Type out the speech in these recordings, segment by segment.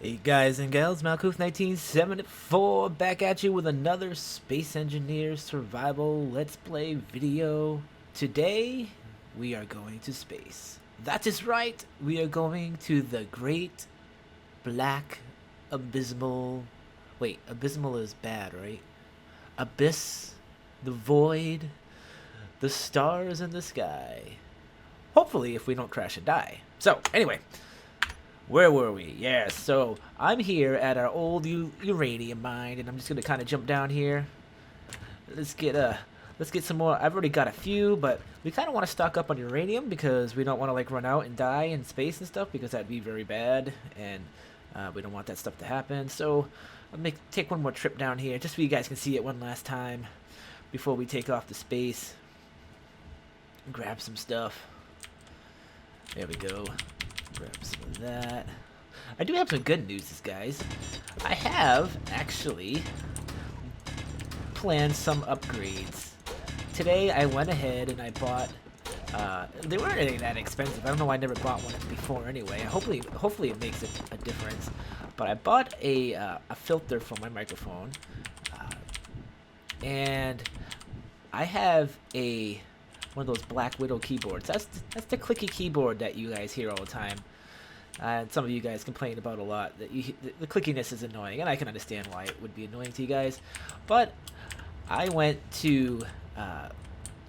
Hey guys and gals, Malkuth1974 back at you with another Space Engineer Survival Let's Play video. Today, we are going to space. That is right, we are going to the great black abysmal... Wait, abysmal is bad, right? Abyss, the void, the stars in the sky. Hopefully if we don't crash and die. So, anyway... Where were we? Yes, so I'm here at our old uranium mine, and I'm just gonna kind of jump down here. Let's get some more. I've already got a few, but we kind of want to stock up on uranium because we don't want to like run out and die in space and stuff because that'd be very bad, and we don't want that stuff to happen. So I'll take one more trip down here just so you guys can see it one last time before we take off to space. Grab some stuff. There we go. Grab some of that. I do have some good news, guys. I have actually planned some upgrades. Today I went ahead and I bought they weren't really that expensive. I don't know why I never bought one before anyway. Hopefully it makes a difference. But I bought a filter for my microphone. And I have one of those Black Widow keyboards. That's the clicky keyboard that you guys hear all the time. And some of you guys complain about a lot. That the clickiness is annoying, and I can understand why it would be annoying to you guys. But I went to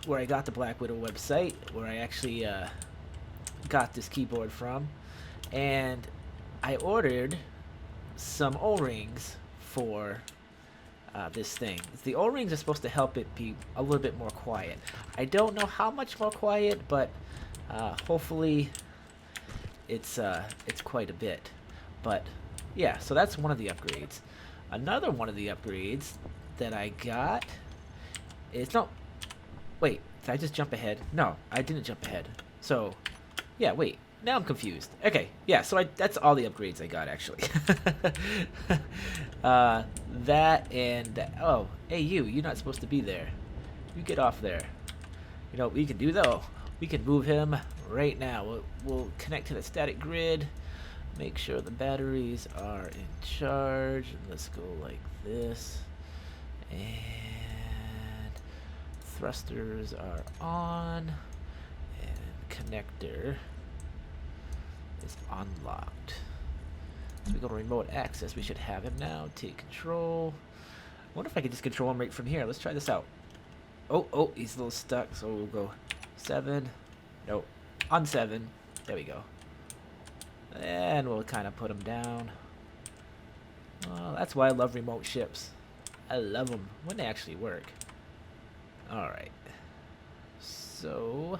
where I got the Black Widow website, where I actually got this keyboard from, and I ordered some O-rings for this thing. The O-rings are supposed to help it be a little bit more quiet. I don't know how much more quiet, but hopefully it's quite a bit. But yeah, so that's one of the upgrades. Another one of the upgrades that I got is wait, did I just jump ahead? No, I didn't jump ahead. So yeah, wait. Now I'm confused. Okay, yeah, so that's all the upgrades I got, actually. That and... Oh, hey, you're not supposed to be there. You get off there. You know what we can do, though? We can move him right now. We'll connect to the static grid. Make sure the batteries are in charge. And let's go like this. And thrusters are on. And connector is unlocked. So we go to remote access. We should have him now. Take control. I wonder if I could just control him right from here. Let's try this out. Oh, he's a little stuck. So we'll go 7. Nope. On 7. There we go. And we'll kind of put him down. Well, that's why I love remote ships. I love them when they actually work. Alright. So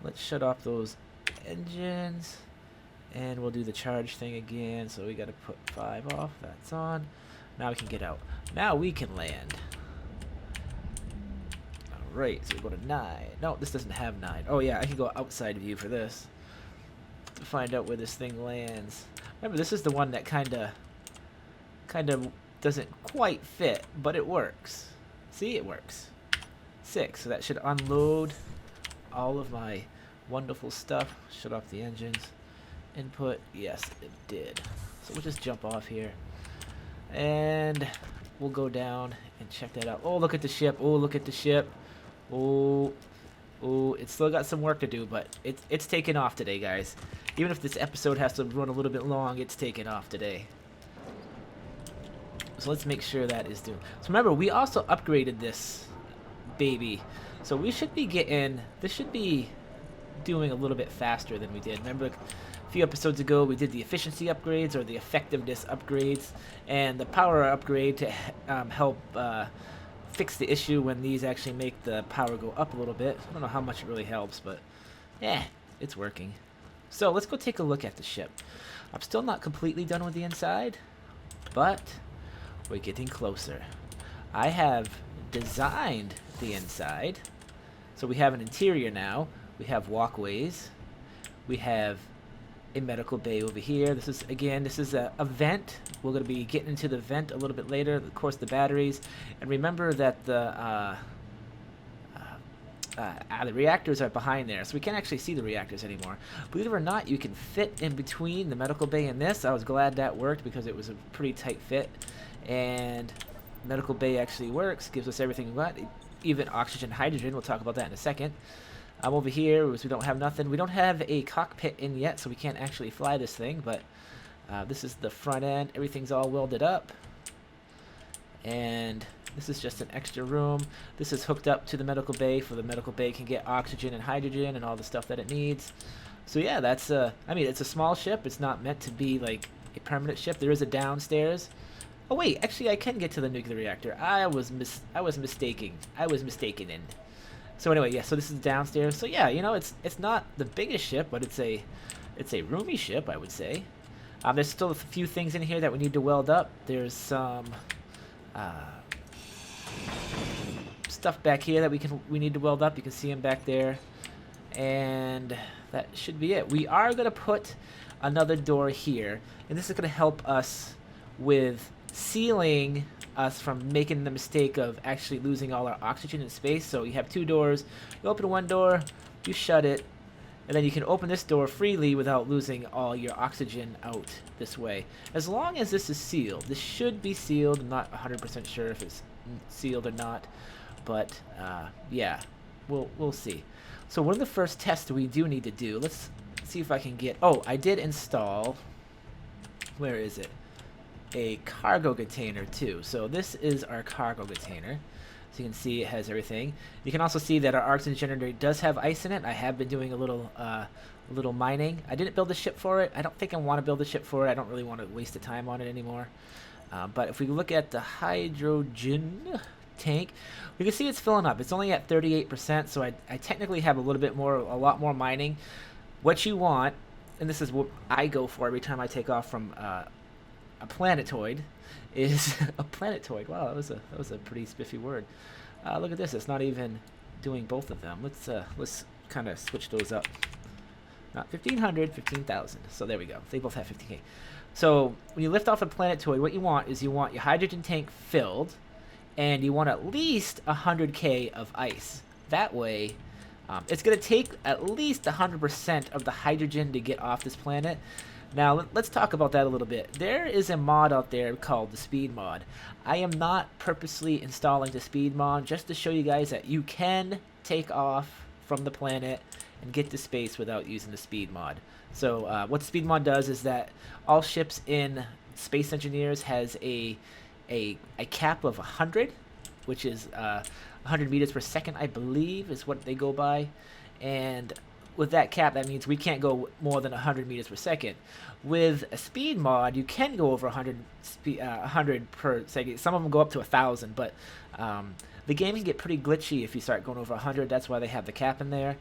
let's shut off those engines. And we'll do the charge thing again. So we got to put 5 off. That's on. Now we can get out. Now we can land. Alright, so we go to 9. No, this doesn't have 9. Oh yeah, I can go outside view for this. To find out where this thing lands. Remember, this is the one that kind of doesn't quite fit, but it works. See, it works. 6, so that should unload all of my wonderful stuff. Shut off the engines. Input, yes, it did. So we'll just jump off here. And we'll go down and check that out. Oh, look at the ship. Oh, look at the ship. Oh, it's still got some work to do, but it's taking off today, guys. Even if this episode has to run a little bit long, it's taking off today. So let's make sure that is doing. So remember, we also upgraded this baby. So we should be this should be doing a little bit faster than we did. Remember, a few episodes ago we did the efficiency upgrades or the effectiveness upgrades and the power upgrade to help fix the issue when these actually make the power go up a little bit. I don't know how much it really helps, but yeah, it's working. So let's go take a look at the ship. I'm still not completely done with the inside, but we're getting closer. I have designed the inside. So we have an interior now. We have walkways. We have a medical bay over here. This is a vent. We're going to be getting into the vent a little bit later. Of course, the batteries. And remember that the reactors are behind there, so we can't actually see the reactors anymore. Believe it or not, you can fit in between the medical bay and this. I was glad that worked because it was a pretty tight fit. And medical bay actually works, gives us everything we want, even oxygen, hydrogen. We'll talk about that in a second. Over here, we don't have nothing. We don't have a cockpit in yet, so we can't actually fly this thing, but this is the front end. Everything's all welded up. And this is just an extra room. This is hooked up to the medical bay, for the medical bay can get oxygen and hydrogen and all the stuff that it needs. So yeah, that's I mean, it's a small ship. It's not meant to be like a permanent ship. There is a downstairs. Oh wait, actually I can get to the nuclear reactor. I was mistaken. In. So anyway, yeah. So this is downstairs. So yeah, you know, it's not the biggest ship, but it's a roomy ship, I would say. There's still a few things in here that we need to weld up. There's some stuff back here that we need to weld up. You can see them back there, and that should be it. We are gonna put another door here, and this is gonna help us with sealing us from making the mistake of actually losing all our oxygen in space. So you have two doors. You open one door, you shut it, and then you can open this door freely without losing all your oxygen out this way. As long as this is sealed. This should be sealed. I'm not 100% sure if it's sealed or not, but yeah, we'll see. So one of the first tests we do need to do, let's see if I can get, oh, I did install, where is it? A cargo container too. So this is our cargo container. So you can see it has everything. You can also see that our oxygen generator does have ice in it. I have been doing a little mining. I didn't build a ship for it. I don't think I want to build a ship for it. I don't really want to waste the time on it anymore. But if we look at the hydrogen tank, we can see it's filling up. It's only at 38%, so I technically have a lot more mining. What you want, and this is what I go for every time I take off from a planetoid, is a planetoid. Wow, that was a pretty spiffy word. Look at this. It's not even doing both of them. Let's kind of switch those up. Not 1500, 15,000. So there we go. They both have 50k. So when you lift off a planetoid, what you want is you want your hydrogen tank filled, and you want at least 100k of ice. That way, it's going to take at least 100% of the hydrogen to get off this planet. Now, let's talk about that a little bit. There is a mod out there called the speed mod. I am not purposely installing the speed mod just to show you guys that you can take off from the planet and get to space without using the speed mod. So what speed mod does is that all ships in Space Engineers has a cap of 100, which is 100 meters per second, I believe, is what they go by. And with that cap, that means we can't go more than 100 meters per second. With a speed mod, you can go over 100 per second. Some of them go up to 1,000, but the game can get pretty glitchy if you start going over 100. That's why they have the cap in there.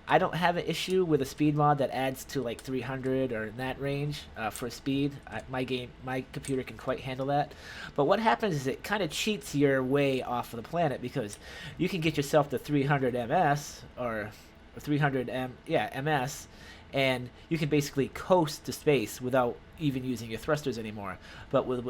I don't have an issue with a speed mod that adds to like 300 or in that range for speed. My computer can quite handle that. But what happens is it kind of cheats your way off of the planet, because you can get yourself to 300 ms or 300 ms, and you can basically coast to space without even using your thrusters anymore. But with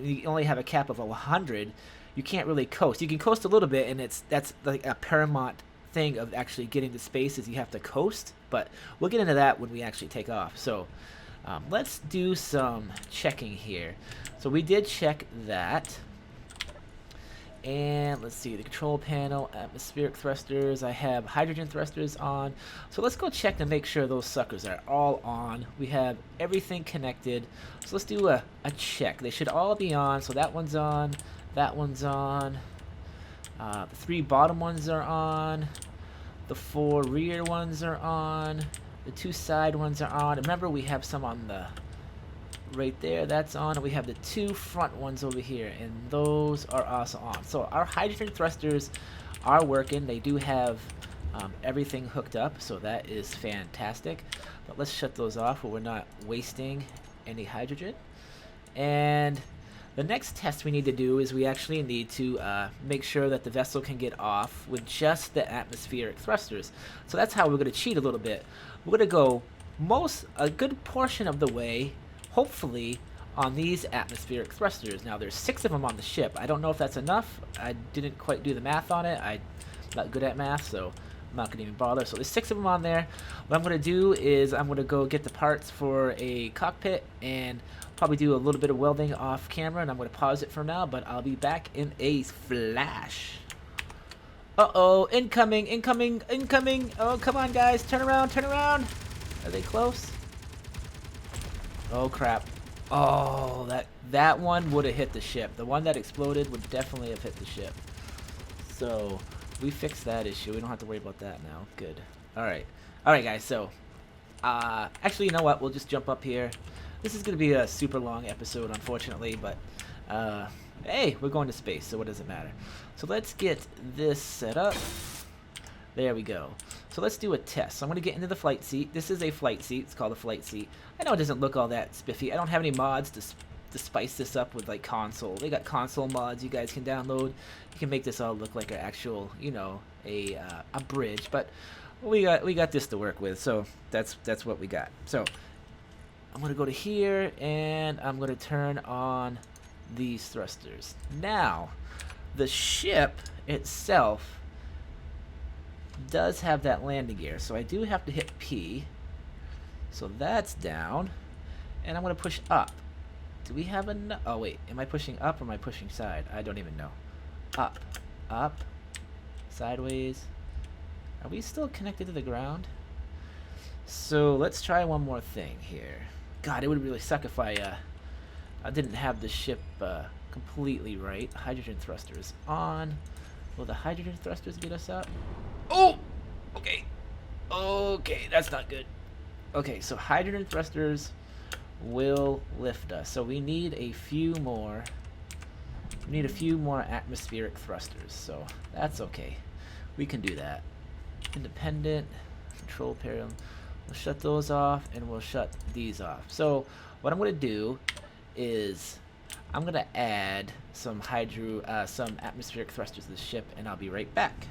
you only have a cap of 100, you can't really coast. You can coast a little bit, and that's like a paramount thing of actually getting to space, is you have to coast. But we'll get into that when we actually take off. So let's do some checking here. So we did check that. And let's see, the control panel, atmospheric thrusters. I have hydrogen thrusters on. So let's go check to make sure those suckers are all on. We have everything connected. So let's do a check. They should all be on. So that one's on. That one's on. The 3 bottom ones are on. The 4 rear ones are on. The 2 side ones are on. Remember, we have some on the right there, that's on, and we have the 2 front ones over here, and those are also on. So our hydrogen thrusters are working. They do have everything hooked up, so that is fantastic. But let's shut those off where we're not wasting any hydrogen. And the next test we need to do is we actually need to make sure that the vessel can get off with just the atmospheric thrusters. So that's how we're going to cheat a little bit. We're going to go a good portion of the way, hopefully, on these atmospheric thrusters. Now there's 6 of them on the ship. I don't know if that's enough. I didn't quite do the math on it. not good at math, so I'm not gonna even bother. So there's 6 of them on there. What I'm gonna do is I'm gonna go get the parts for a cockpit and probably do a little bit of welding off camera, and I'm gonna pause it for now, but I'll be back in a flash. Uh-oh, incoming, incoming, incoming. Oh, come on, guys, turn around, turn around. Are they close? Oh, crap. Oh, that one would have hit the ship. The one that exploded would definitely have hit the ship. So we fixed that issue. We don't have to worry about that now. Good. Alright. Alright, guys, so actually, you know what? We'll just jump up here. This is going to be a super long episode, unfortunately, but hey, we're going to space, so what does it matter? So let's get this set up. There we go. So let's do a test. So I'm going to get into the flight seat. This is a flight seat. It's called a flight seat. I know it doesn't look all that spiffy. I don't have any mods to spice this up with, like, console. They got console mods you guys can download. You can make this all look like an actual, you know, a bridge. But we got this to work with. So that's what we got. So I'm going to go to here, and I'm going to turn on these thrusters. Now, the ship itself does have that landing gear, so I do have to hit P. So that's down, and I'm going to push up. Do we have enough? Oh wait, am I pushing up or am I pushing side? I don't even know. Up, up, sideways. Are we still connected to the ground? So let's try one more thing here. God, it would really suck if I didn't have the ship completely right. Hydrogen thrusters on. Will the hydrogen thrusters get us up? Oh! Okay. Okay, that's not good. Okay, so hydrogen thrusters will lift us. So we need a few more. We need a few more atmospheric thrusters. So that's okay. We can do that. Independent control pair. We'll shut those off, and we'll shut these off. So what I'm going to do is I'm going to add some atmospheric thrusters to the ship, and I'll be right back.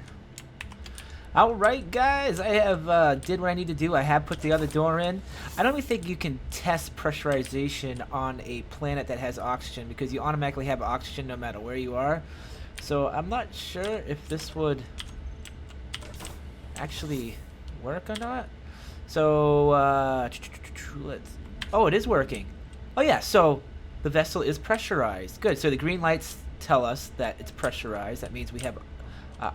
Alright, guys, I have did what I need to do. I have put the other door in. I don't even think you can test pressurization on a planet that has oxygen, because you automatically have oxygen no matter where you are. So I'm not sure if this would actually work or not. So let's. Oh, it is working. Oh yeah, so the vessel is pressurized. Good. So the green lights tell us that it's pressurized. That means we have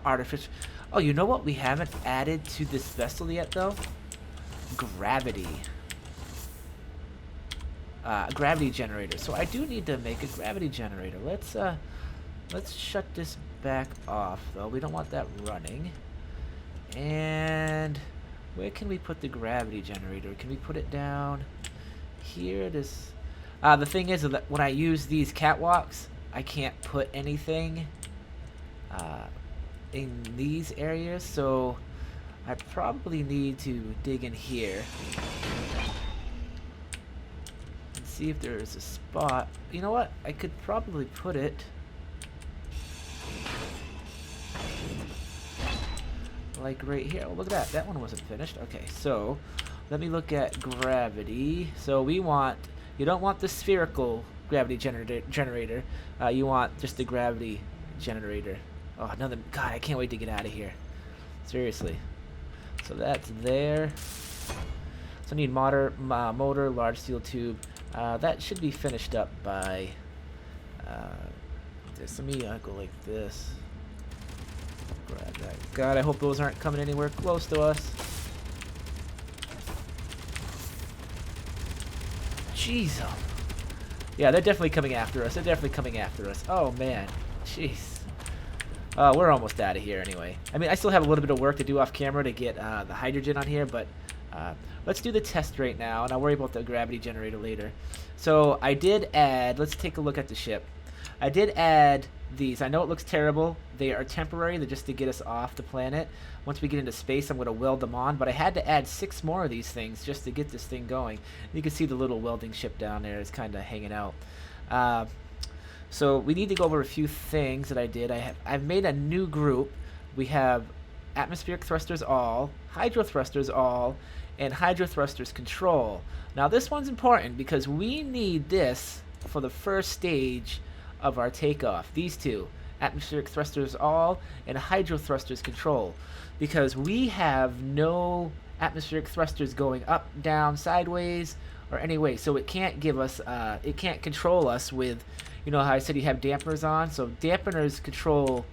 artificial. Oh, you know what we haven't added to this vessel yet, though? Gravity. Gravity generator. So I do need to make a gravity generator. Let's shut this back off, though. We don't want that running. And where can we put the gravity generator? Can we put it down here? This. The thing is that when I use these catwalks, I can't put anything in these areas, so I probably need to dig in here and see if there's a spot. You know what? I could probably put it like right here. Oh, look at that. That one wasn't finished. Okay, so let me look at gravity. So we want, you don't want the spherical gravity generator. You want just the gravity generator. Oh, another. God, I can't wait to get out of here. Seriously. So that's there. So I need motor, large steel tube. That should be finished up by this. Let me go like this. Grab that. God, I hope those aren't coming anywhere close to us. Jeez. Yeah, they're definitely coming after us. They're definitely coming after us. Oh, man. Jeez. We're almost out of here anyway. I mean, I still have a little bit of work to do off camera to get the hydrogen on here, but let's do the test right now, and I'll worry about the gravity generator later. So I did add, let's take a look at the ship. I did add these. I know it looks terrible. They are temporary. They're just to get us off the planet. Once we get into space, I'm going to weld them on, but I had to add 6 more of these things just to get this thing going. You can see the little welding ship down there is kind of hanging out. So we need to go over a few things that I did. I've made a new group. We have atmospheric thrusters all, hydro thrusters all, and hydro thrusters control. Now this one's important because we need this for the first stage of our takeoff. These two, atmospheric thrusters all, and hydro thrusters control, because we have no atmospheric thrusters going up, down, sideways, or any way. So it can't give us, it can't control us with, you know how I said you have dampeners on? So dampeners control,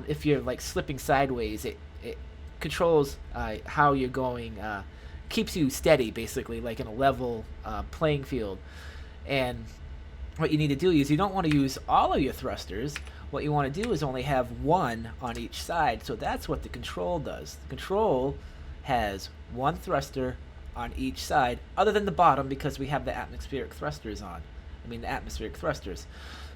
if you're like slipping sideways, it controls how you're going, keeps you steady basically, like in a level playing field. And what you need to do is you don't want to use all of your thrusters. What you want to do is only have one on each side. So that's what the control does. The control has one thruster on each side, other than the bottom, because we have the atmospheric thrusters on. I mean the atmospheric thrusters.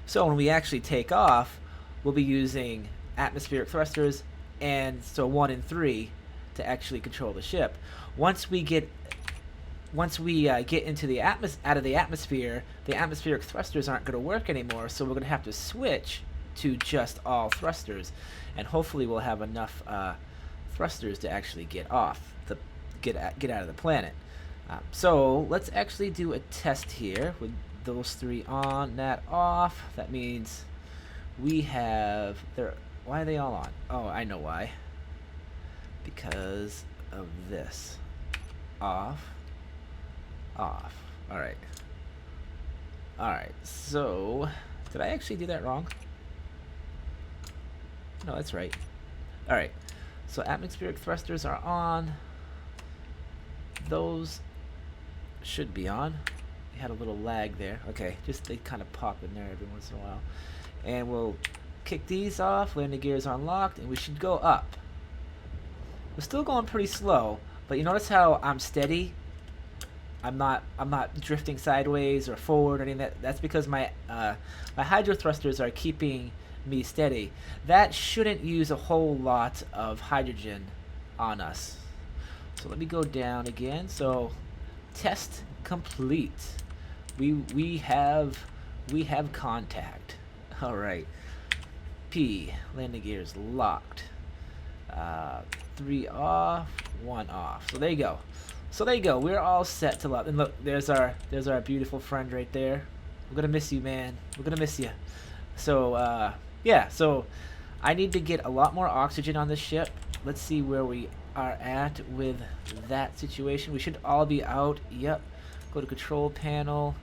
So when we actually take off, we'll be using atmospheric thrusters, and so 1 and 3 to actually control the ship. Once we get into the out of the atmosphere, the atmospheric thrusters aren't going to work anymore, so we're going to have to switch to just all thrusters, and hopefully we'll have enough thrusters to actually get off, to get out of the planet. So let's actually do a test here with those 3 on, that off. That means we have why are they all on? Oh, I know why. Because of this. Off. Off. Alright. Alright, so did I actually do that wrong? No, that's right. Alright, so atmospheric thrusters are on. Those should be on. We had a little lag there. Okay, just they kind of pop in there every once in a while. And we'll kick these off, landing gears unlocked, and we should go up. We're still going pretty slow, but you notice how I'm steady? I'm not drifting sideways or forward or anything. That's because my hydro thrusters are keeping me steady. That shouldn't use a whole lot of hydrogen on us. So let me go down again. So test complete. We have contact. All right. P, landing gears locked. 3 off, 1 off. So there you go. So there you go. We're all set to love. And look, there's our beautiful friend right there. We're gonna miss you, man. We're gonna miss you. So yeah. So I need to get a lot more oxygen on this ship. Let's see where we are at with that situation. We should all be out. Yep. Go to control panel.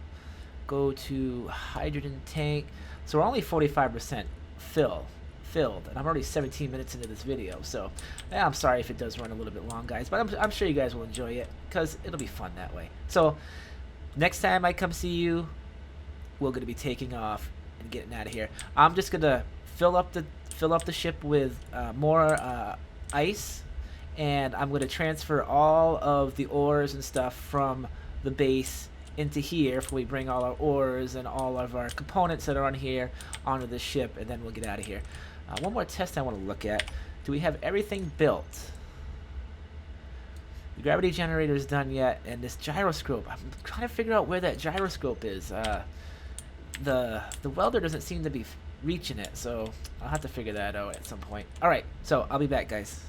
Go to hydrogen tank. So we're only 45% filled, and I'm already 17 minutes into this video, so yeah, I'm sorry if it does run a little bit long, guys, but I'm sure you guys will enjoy it, because it'll be fun that way. So next time I come see you, we're going to be taking off and getting out of here. I'm just going to fill up the ship with more ice, and I'm going to transfer all of the ores and stuff from the base into here before we bring all our ores and all of our components that are on here onto the ship, and then we'll get out of here. One more test I want to look at. Do we have everything built? The gravity generator is done yet, and this gyroscope, I'm trying to figure out where that gyroscope is. The welder doesn't seem to be reaching it, so I'll have to figure that out at some point. Alright, so I'll be back, guys.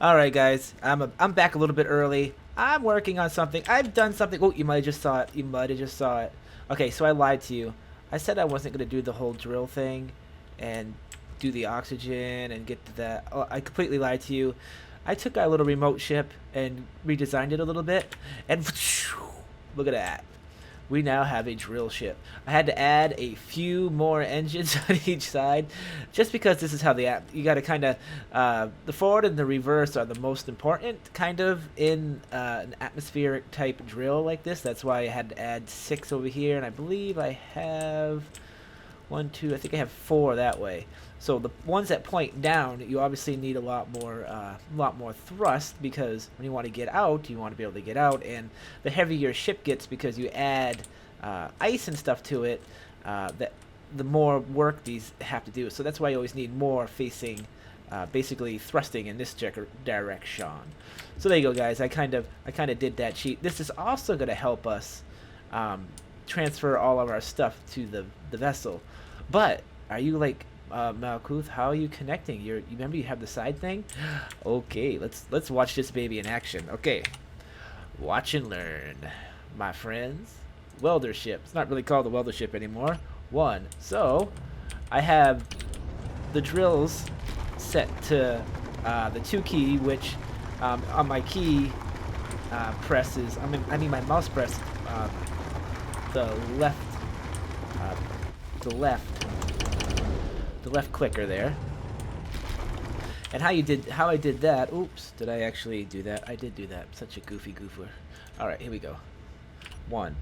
Alright, guys, I'm back a little bit early. I'm working on something. I've done something. Oh, you might have just saw it. You might have just saw it. Okay, so I lied to you. I said I wasn't going to do the whole drill thing and do the oxygen and get to that. Oh, I completely lied to you. I took our little remote ship and redesigned it a little bit, and look at that. We now have a drill ship. I had to add a few more engines on each side, just because this is how you got to kind of the forward and the reverse are the most important kind of in an atmospheric type drill like this. That's why I had to add 6 over here, and I believe I have 1, 2. I think I have 4 that way. So the ones that point down, you obviously need a lot more thrust, because when you want to get out, you want to be able to get out. And the heavier your ship gets, because you add ice and stuff to it, the more work these have to do. So that's why you always need more facing, basically thrusting in this direction. So there you go, guys. I kind of did that cheat. This is also going to help us transfer all of our stuff to the vessel. But are you like Malkuth, how are you connecting? You remember you have the side thing? Okay, let's watch this baby in action. Okay, watch and learn, my friends. Welder ship. It's not really called the welder ship anymore. 1. So I have the drills set to the 2 key, which on my key presses, I mean my mouse press, the left, uh, the left, the left clicker there. And how I did that? Oops, did I actually do that? I did do that. Such a goofy goofer. All right, here we go. 1.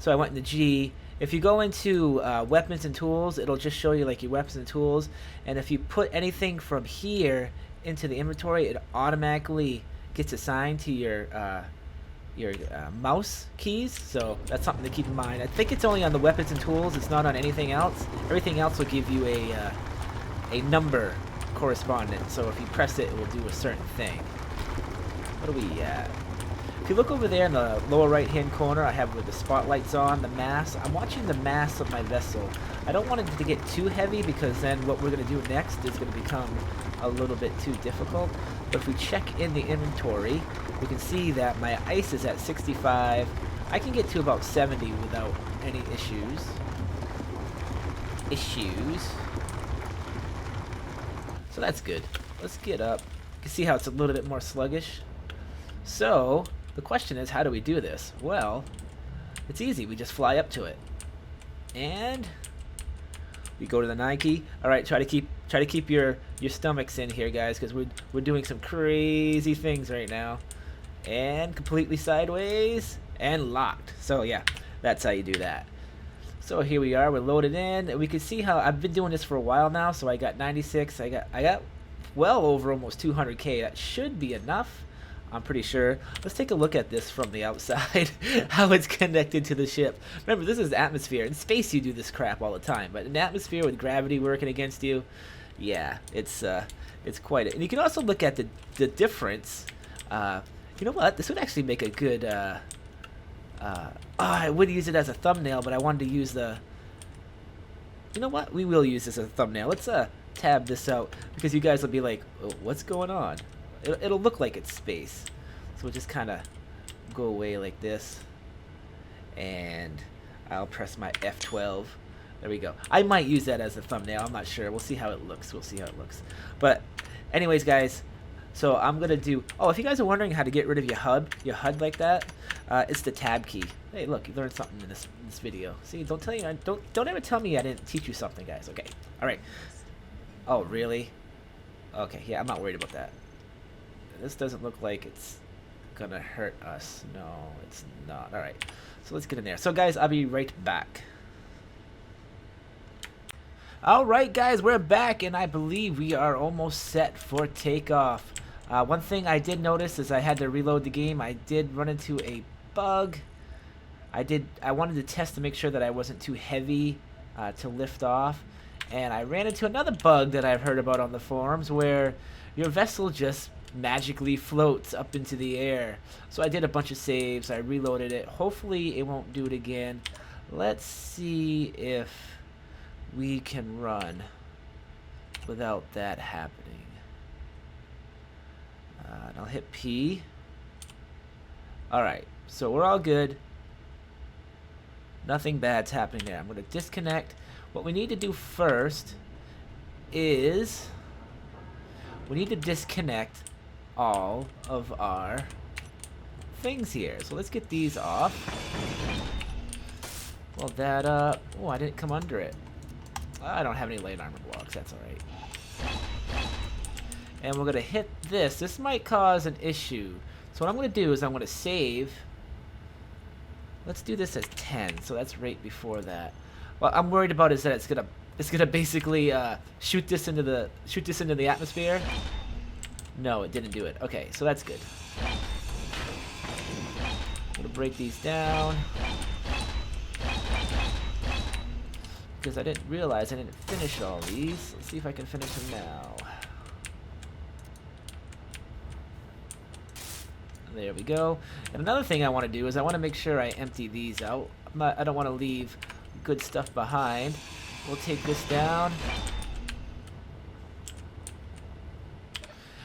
So I went into G. If you go into weapons and tools, it'll just show you like your weapons and tools. And if you put anything from here into the inventory, it automatically gets assigned to your mouse keys. So that's something to keep in mind. I think it's only on the weapons and tools. It's not on anything else. Everything else will give you a number correspondent. So if you press it, it will do a certain thing. What are we at? If you look over there in the lower right hand corner, I have where the spotlight's on, the mass. I'm watching the mass of my vessel. I don't want it to get too heavy because then what we're going to do next is going to become a little bit too difficult. But if we check in the inventory, we can see that my ice is at 65. I can get to about 70 without any issues. So that's good. Let's get up. You can see how it's a little bit more sluggish. So the question is, how do we do this? Well, it's easy. We just fly up to it, and we go to the 9 key. All right, try to keep your stomachs in here, guys, because we're doing some crazy things right now. And completely sideways and locked. So yeah, that's how you do that. So here we are. We're loaded in, and we can see how I've been doing this for a while now. So I got 96. I got well over almost 200K. That should be enough, I'm pretty sure. Let's take a look at this from the outside, how it's connected to the ship. Remember, this is atmosphere. In space, you do this crap all the time, but in atmosphere with gravity working against you, yeah, it's quite. And you can also look at the difference. You know what? This would actually make a good. I would use it as a thumbnail, but I wanted to use the. You know what? We will use this as a thumbnail. Let's tab this out because you guys will be like, oh, "What's going on?" It'll look like it's space, so we'll just kind of go away like this, and I'll press my F12. There we go. I might use that as a thumbnail. I'm not sure. We'll see how it looks. But anyways, guys, so I'm gonna do. Oh, if you guys are wondering how to get rid of your HUD like that, it's the tab key. Hey, look, you learned something in this video. See, don't ever tell me I didn't teach you something, guys. Okay. All right. Oh, really? Okay. Yeah, I'm not worried about that. This doesn't look like it's gonna hurt us. No, it's not. All right, so let's get in there. So guys, I'll be right back. All right, guys, we're back, and I believe we are almost set for takeoff. One thing I did notice is I had to reload the game. I did run into a bug. I wanted to test to make sure that I wasn't too heavy to lift off, and I ran into another bug that I've heard about on the forums where your vessel just magically floats up into the air. So I did a bunch of saves. I reloaded it. Hopefully it won't do it again. Let's see if we can run without that happening. And I'll hit P. Alright, so we're all good. Nothing bad's happening there. I'm going to disconnect. What we need to do first is we need to disconnect all of our things here. So let's get these off. Well, that oh, I didn't come under it. I don't have any light armor blocks. That's all right. And we're gonna hit this. This might cause an issue. So what I'm gonna do is I'm gonna save. Let's do this as 10. So that's right before that. What I'm worried about is that it's gonna basically shoot this into the atmosphere. No, it didn't do it. Okay, so that's good. I'm gonna break these down because I didn't realize I didn't finish all these. Let's see if I can finish them now. There we go. And another thing I want to do is I want to make sure I empty these out. I don't want to leave good stuff behind. We'll take this down.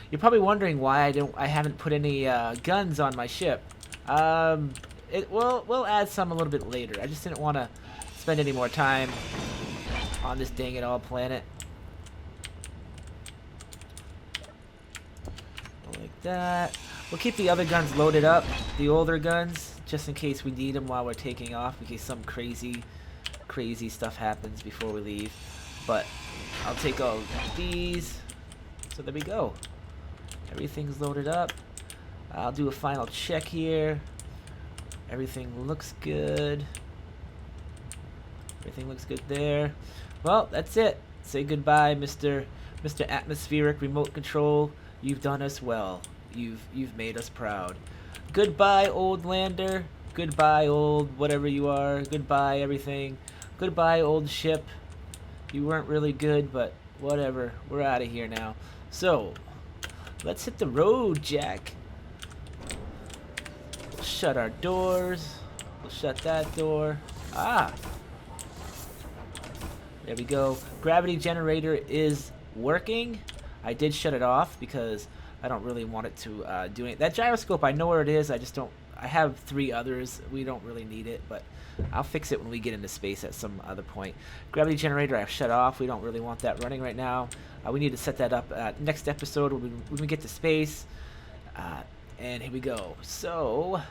You're probably wondering why I haven't put any guns on my ship. We'll add some a little bit later. I just didn't want to spend any more time on this dang it all planet. Like that. We'll keep the other guns loaded up, the older guns, just in case we need them while we're taking off, in case some crazy stuff happens before we leave. But I'll take all these. So there we go. Everything's loaded up. I'll do a final check here. Everything looks good. Everything looks good there. Well, that's it. Say goodbye, Mr. Atmospheric Remote Control. You've done us well. You've made us proud. Goodbye, old lander. Goodbye, old whatever you are. Goodbye, everything. Goodbye, old ship. You weren't really good, but whatever. We're out of here now. So, let's hit the road, Jack. We'll shut our doors. We'll shut that door. Ah. There we go. Gravity generator is working. I did shut it off because I don't really want it to do anything. That gyroscope, I know where it is. I just don't. I have 3 others. We don't really need it, but I'll fix it when we get into space at some other point. Gravity generator, I've shut off. We don't really want that running right now. We need to set that up next episode when we get to space. And here we go. So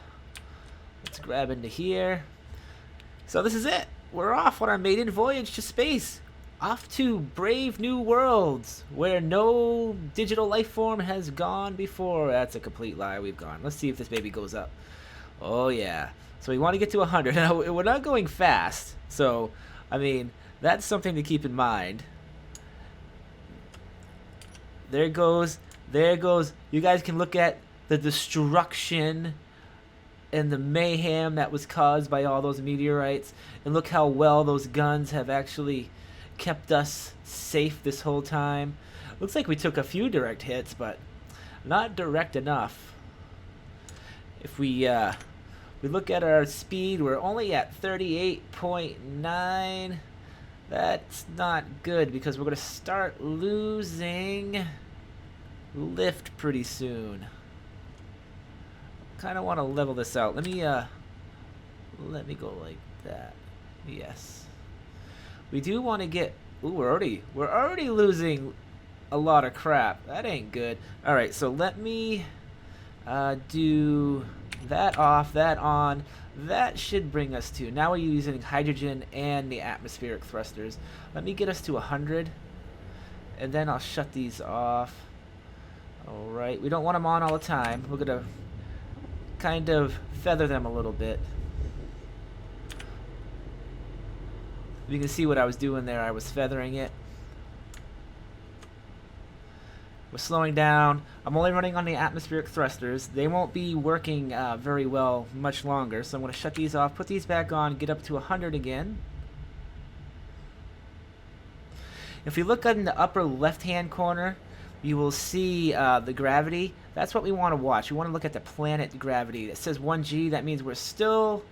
let's grab into here. So this is it. We're off on our maiden voyage to space. Off to brave new worlds where no digital life form has gone before. That's a complete lie. We've gone. Let's see if this baby goes up. Oh, yeah. So we want to get to 100. Now, we're not going fast. So, I mean, that's something to keep in mind. There it goes. There it goes. You guys can look at the destruction and the mayhem that was caused by all those meteorites. And look how well those guns have actually kept us safe this whole time. Looks like we took a few direct hits, but not direct enough. If we look at our speed, we're only at 38.9. That's not good because we're going to start losing lift pretty soon. Kind of want to level this out. Let me go like that. Yes. We do want to get. Ooh, we're already losing a lot of crap. That ain't good. All right, so let me do that off, that on. That should bring us to. Now we're using hydrogen and the atmospheric thrusters. Let me get us to 100, and then I'll shut these off. All right, we don't want them on all the time. We're gonna kind of feather them a little bit. You can see what I was doing there. I was feathering it. We're slowing down. I'm only running on the atmospheric thrusters. They won't be working very well much longer, so I'm going to shut these off, put these back on, get up to 100 again. If you look in the upper left-hand corner, you will see the gravity. That's what we want to watch. We want to look at the planet gravity. It says 1G. That means we're still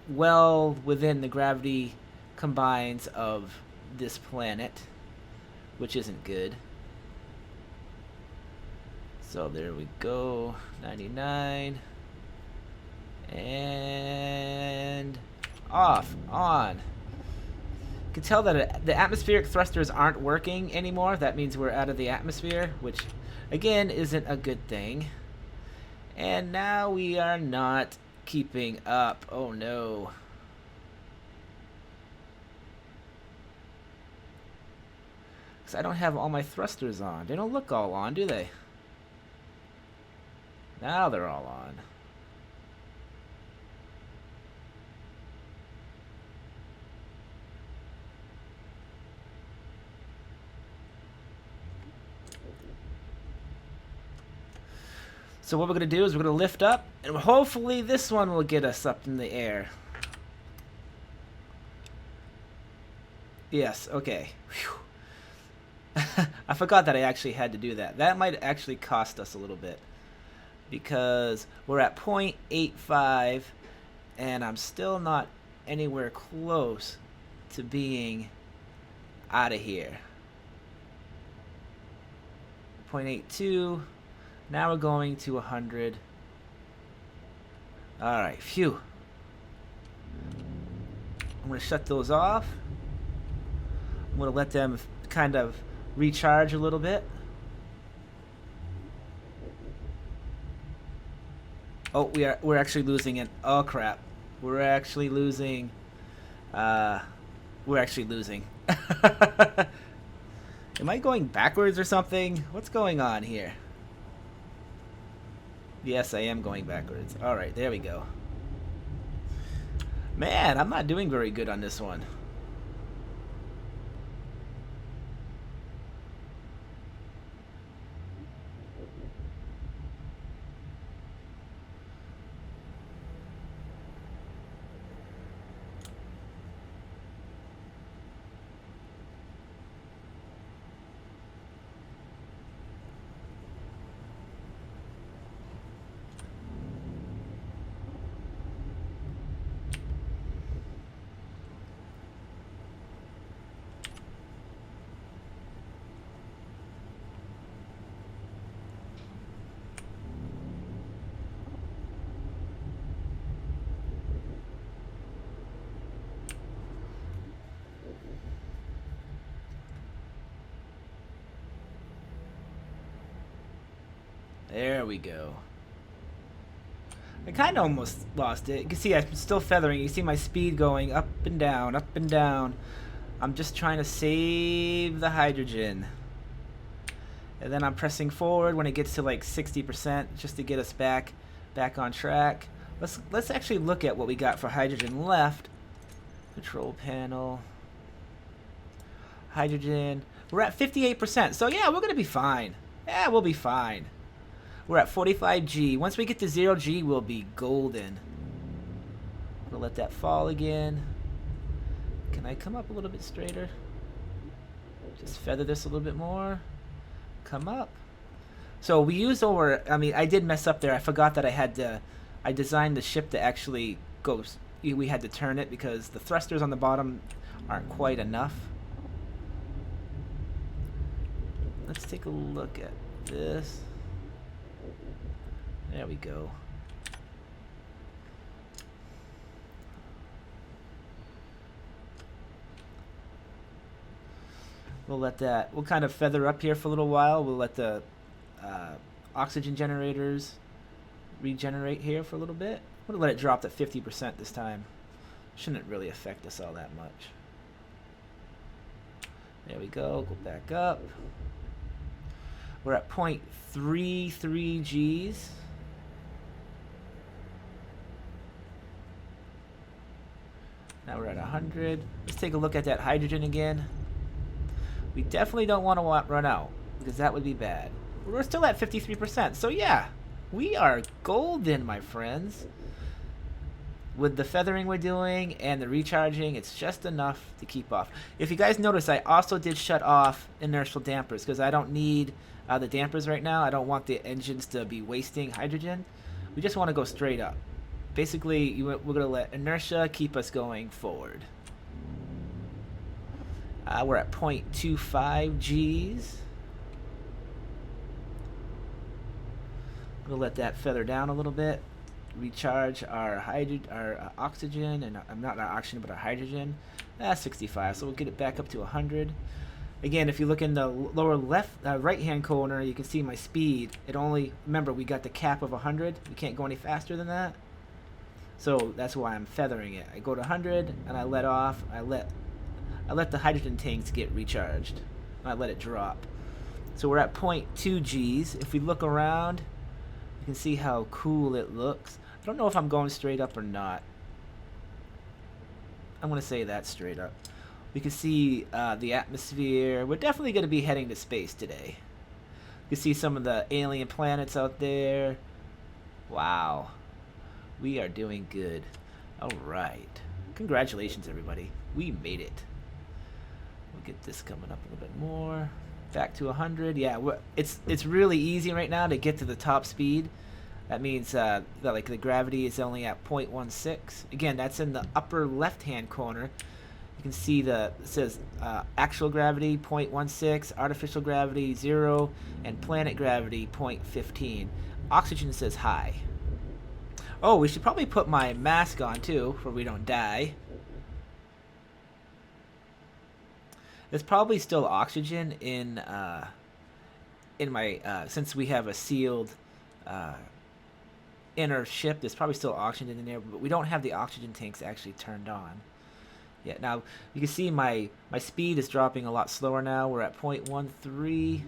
well within the gravity combines of this planet, which isn't good. So there we go, 99, and off, on. You can tell that the atmospheric thrusters aren't working anymore. That means we're out of the atmosphere, which again isn't a good thing. And now we are not keeping up. Oh no. Because I don't have all my thrusters on. They don't look all on, do they? Now they're all on. So what we're going to do is we're going to lift up, and hopefully this one will get us up in the air. Yes, okay. I forgot that I actually had to do that. That might actually cost us a little bit, because we're at 0.85, and I'm still not anywhere close to being out of here. 0.82. Now we're going to 100. Alright, phew. I'm going to shut those off. I'm going to let them kind of recharge a little bit. Oh, we're actually losing it. Oh crap. We're actually losing. We're actually losing. Am I going backwards or something? What's going on here? Yes, I am going backwards. Alright, there we go. Man, I'm not doing very good on this one. There we go. I kind of almost lost it. You can see I'm still feathering. You see my speed going up and down, up and down. I'm just trying to save the hydrogen. And then I'm pressing forward when it gets to like 60% just to get us back on track. Let's actually look at what we got for hydrogen left. Control panel. Hydrogen. We're at 58%. So yeah, we're going to be fine. Yeah, we'll be fine. We're at 45G. Once we get to 0G, we'll be golden. I'm going to let that fall again. Can I come up a little bit straighter? Just feather this a little bit more. Come up. So we used over, I mean, I did mess up there. I forgot that I designed the ship to actually go, we had to turn it because the thrusters on the bottom aren't quite enough. Let's take a look at this. There we go. We'll let that, we'll kind of feather up here for a little while. We'll let the oxygen generators regenerate here for a little bit. We'll let it drop to 50% this time. Shouldn't really affect us all that much. There we go, go back up. We're at 0.33 Gs. Now we're at 100. Let's take a look at that hydrogen again. We definitely don't want to run out because that would be bad. We're still at 53%. So yeah, we are golden, my friends. With the feathering we're doing and the recharging, it's just enough to keep off. If you guys notice, I also did shut off inertial dampers because I don't need the dampers right now. I don't want the engines to be wasting hydrogen. We just want to go straight up. Basically, we're going to let inertia keep us going forward. We're at 0.25 Gs. We'll let that feather down a little bit. Recharge our oxygen, and not our oxygen, but our hydrogen. 65, so we'll get it back up to 100. Again, if you look in the lower left, right-hand corner, you can see my speed. It only, remember, we got the cap of 100. We can't go any faster than that. So that's why I'm feathering it. I go to 100 and I let off. I let the hydrogen tanks get recharged. And I let it drop. So we're at 0.2 Gs. If we look around, you can see how cool it looks. I don't know if I'm going straight up or not. I'm going to say that straight up. We can see the atmosphere. We're definitely going to be heading to space today. You can see some of the alien planets out there. Wow. We are doing good. All right. Congratulations, everybody. We made it. We'll get this coming up a little bit more. Back to 100. Yeah, it's really easy right now to get to the top speed. That means that like the gravity is only at 0.16. Again, that's in the upper left-hand corner. You can see it says actual gravity 0.16, artificial gravity 0, and planet gravity 0.15. Oxygen says high. Oh, we should probably put my mask on too, so we don't die. There's probably still oxygen in my since we have a sealed uh, inner ship. There's probably still oxygen in there, but we don't have the oxygen tanks actually turned on. Yeah, now you can see my speed is dropping a lot slower now. We're at 0.13. We'll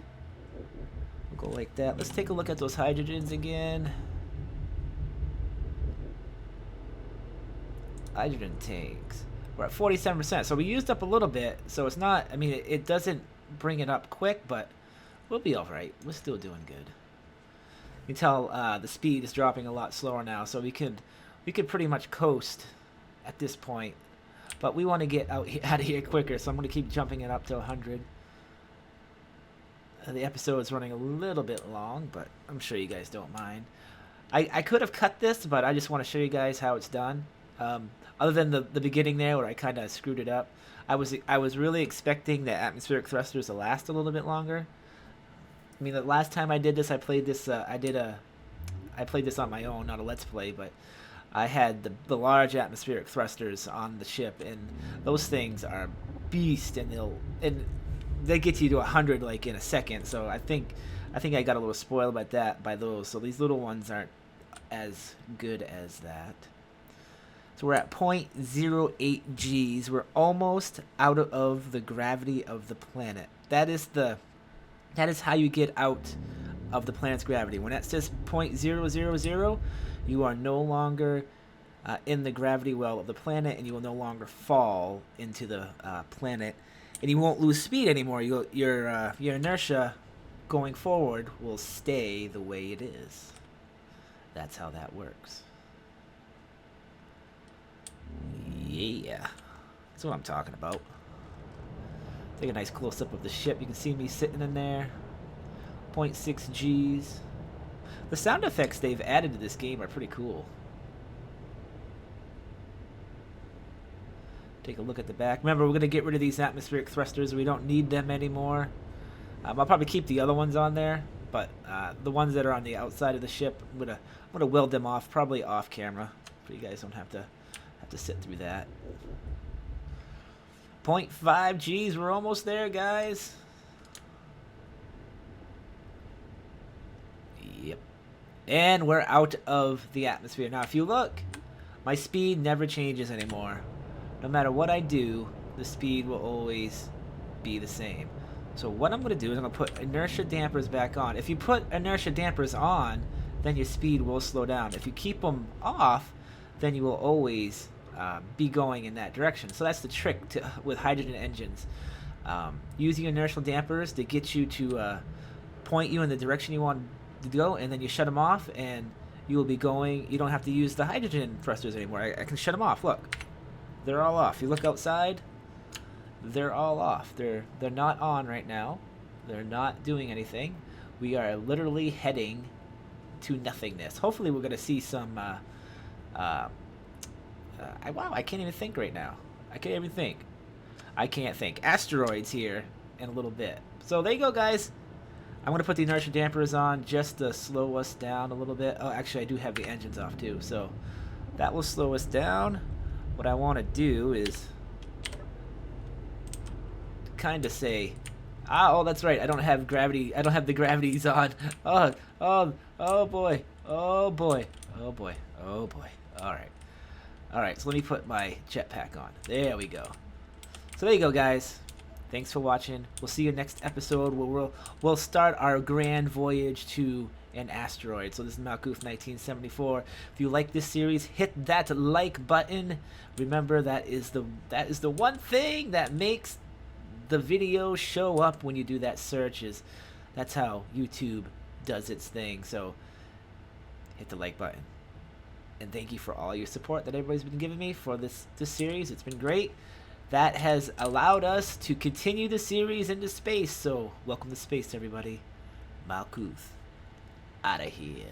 go like that. Let's take a look at those hydrogens again. Hydrogen tanks. We're at 47%. So we used up a little bit. So it's not, I mean, it doesn't bring it up quick, but we'll be alright. We're still doing good. You can tell the speed is dropping a lot slower now. So we could pretty much coast at this point. But we want to get out of here quicker. So I'm going to keep jumping it up to 100. The episode is running a little bit long, but I'm sure you guys don't mind. I could have cut this, but I just want to show you guys how it's done. Other than the beginning there where I kind of screwed it up, I was really expecting the atmospheric thrusters to last a little bit longer. I mean, the last time I did this, I played this. I played this on my own, not a let's play, but I had the large atmospheric thrusters on the ship, and those things are beast, and they get you to 100 like in a second. So I think I got a little spoiled by those. So these little ones aren't as good as that. So we're at 0.08 Gs. We're almost out of the gravity of the planet. That is how you get out of the planet's gravity. When that says 0.000, you are no longer in the gravity well of the planet, and you will no longer fall into the planet, and you won't lose speed anymore. Your inertia going forward will stay the way it is. That's how that works. Yeah, that's what I'm talking about. Take a nice close-up of the ship. You can see me sitting in there. 0.6 Gs. The sound effects they've added to this game are pretty cool. Take a look at the back. Remember, we're going to get rid of these atmospheric thrusters. We don't need them anymore. I'll probably keep the other ones on there, but the ones that are on the outside of the ship, I'm gonna weld them off, probably off camera, so you guys don't have to sit through that. 0.5 Gs. We're almost there, guys. Yep. And we're out of the atmosphere. Now, if you look, my speed never changes anymore. No matter what I do, the speed will always be the same. So what I'm going to do is I'm going to put inertia dampers back on. If you put inertia dampers on, then your speed will slow down. If you keep them off, then you will always be going in that direction. So that's the trick with hydrogen engines. Using inertial dampers to get you to point you in the direction you want to go, and then you shut them off, and you will be going. You don't have to use the hydrogen thrusters anymore. I can shut them off. Look, they're all off. You look outside, they're all off. They're not on right now. They're not doing anything. We are literally heading to nothingness. Hopefully we're going to see some wow, I can't even think right now. I can't even think. I can't think. Asteroids here in a little bit. So there you go, guys. I'm going to put the inertia dampers on just to slow us down a little bit. Oh, actually, I do have the engines off, too. So that will slow us down. What I want to do is kind of say, oh, that's right. I don't have gravity. I don't have the gravities on. Oh boy. Oh, boy. Oh, boy. Oh, boy. All right. All right, so let me put my jetpack on. There we go. So there you go, guys. Thanks for watching. We'll see you next episode where we'll start our grand voyage to an asteroid. So this is Malkuth 1974. If you like this series, hit that like button. Remember, that is the one thing that makes the video show up when you do that search. That's how YouTube does its thing. So hit the like button. And thank you for all your support that everybody's been giving me for this series. It's been great. That has allowed us to continue the series into space. So welcome to space, everybody. Malkuth, out of here.